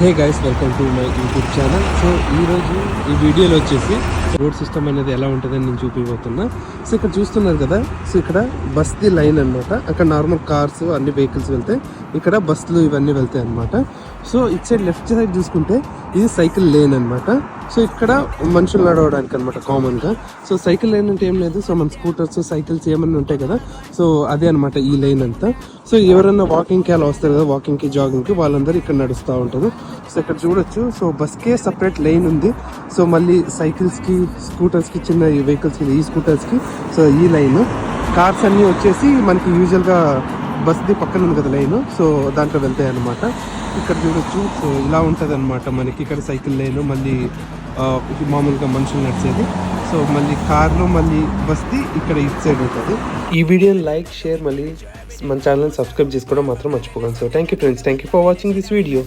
Hey guys, welcome to my YouTube channel. So ఈరోజు ఈ వీడియోలో వచ్చేసి రోడ్ సిస్టమ్ అనేది ఎలా ఉంటుందని నేను చూపిపోతున్నా. సో ఇక్కడ చూస్తున్నారు కదా, సో ఇక్కడ బస్ది లైన్ అనమాట. అక్కడ నార్మల్ కార్స్ అన్ని వెహికల్స్ వెళ్తాయి, ఇక్కడ బస్సులు ఇవన్నీ వెళ్తాయి అనమాట. సో ఇటు సైడ్ లెఫ్ట్ సైడ్ చూసుకుంటే ఇది సైకిల్ లేన్ అనమాట. సో ఇక్కడ మనుషులు నడవడానికి అనమాట కామన్గా. సో సైకిల్ లైన్ అంటే ఏం లేదు, సో మన స్కూటర్స్ సైకిల్స్ ఏమన్నా ఉంటాయి కదా, సో అదే అనమాట ఈ లైన్ అంతా. సో ఎవరన్నా వాకింగ్కి అలా వస్తారు కదా, వాకింగ్కి జాగింగ్కి, వాళ్ళందరూ ఇక్కడ నడుస్తూ ఉంటారు. సో ఇక్కడ చూడొచ్చు, సో బస్కే సపరేట్ లైన్ ఉంది. సో మళ్ళీ సైకిల్స్కి స్కూటర్స్కి చిన్న వెహికల్స్కి ఈ స్కూటర్స్కి సో ఈ లైన్. కార్స్ అన్నీ వచ్చేసి మనకి యూజువల్గా బస్ది పక్కన ఉంది కదా లైన్, సో దాంట్లో వెళ్తాయి అన్నమాట. ఇక్కడ చూడొచ్చు, సో ఇలా ఉంటుంది అనమాట మనకి. ఇక్కడ సైకిల్ లైన్, మళ్ళీ మామూలుగా మనుషులు నడిచేది. సో మళ్ళీ కార్లు మళ్ళీ బస్ది ఇక్కడ ఇటు సైడ్ ఉంటుంది. ఈ వీడియోని లైక్, షేర్, మళ్ళీ మన ఛానల్ని సబ్స్క్రైబ్ చేసుకోవడం మాత్రం మర్చిపోకండి. So thank you friends, thank you for watching this video.